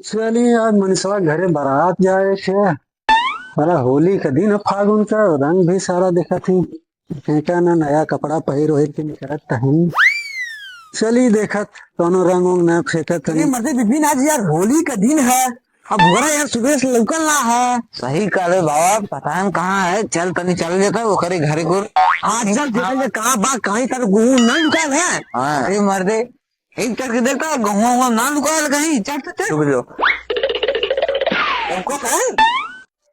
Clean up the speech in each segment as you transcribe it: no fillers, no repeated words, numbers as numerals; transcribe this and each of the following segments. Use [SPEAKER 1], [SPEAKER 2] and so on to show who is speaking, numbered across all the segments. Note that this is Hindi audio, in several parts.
[SPEAKER 1] चलिए आज मनीषवा घरे बारात जाए थे। बड़ा होली का दिन है, फागुन का रंग भी सारा देखा थी। फेंका ना नया कपड़ा पहिर ओहिर के निकलत नहीं। चली देखत कोनो रंग उंग न फेंकत
[SPEAKER 2] अरे
[SPEAKER 1] नहीं।
[SPEAKER 2] मर्दे विपिन, आज यार होली का दिन है। अब हो रहा यार, सुबह से लौकल ना है।
[SPEAKER 3] सही कहले बाबा, पता हम कहाँ है। चल तनी चल जाता ओकरे घरे को।
[SPEAKER 2] आज चल देखा जाए कहाँ बा, कहीं तर गुहू नहीं लुकाल है।
[SPEAKER 3] हाँ अरे मर्दे, एक करके देखता गहुआ हुआ ना लुकाल कहीं। चल चल चल रुक जाओ।
[SPEAKER 2] लौकत है,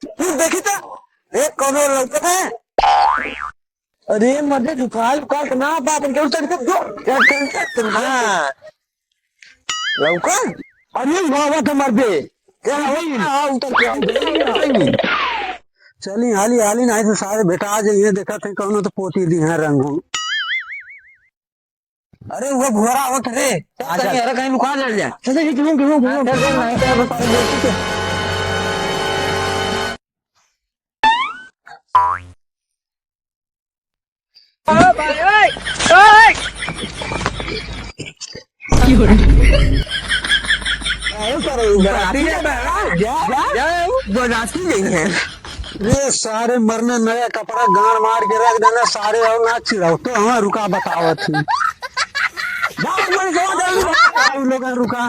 [SPEAKER 2] तू देखी तो एक कोनो लौकत है। अरे मर्दे दुकान दुकान ना बात केवल तक जो चल चल चल। हाँ लौकल। अरे बाबा तो मर्दे क्या वही हाँ उतर के
[SPEAKER 1] चली हाली हाली नहीं तो सारे बेटा आ जाइए। देखा थे कोनो तो पोती दी है रंग उंग।
[SPEAKER 2] अरे वो भुवरा होत रे।
[SPEAKER 3] कहीं अरे कहीं लुका चल जा।
[SPEAKER 2] चल चल क्यों क्यों क्यों
[SPEAKER 3] नहीं तो बता दे।
[SPEAKER 1] ये सारे मरने नया कपड़ा गाड़ मार के रख देना सारे और ना चिड़ाओ तो हमें रुका बतावत थी। लोग रुका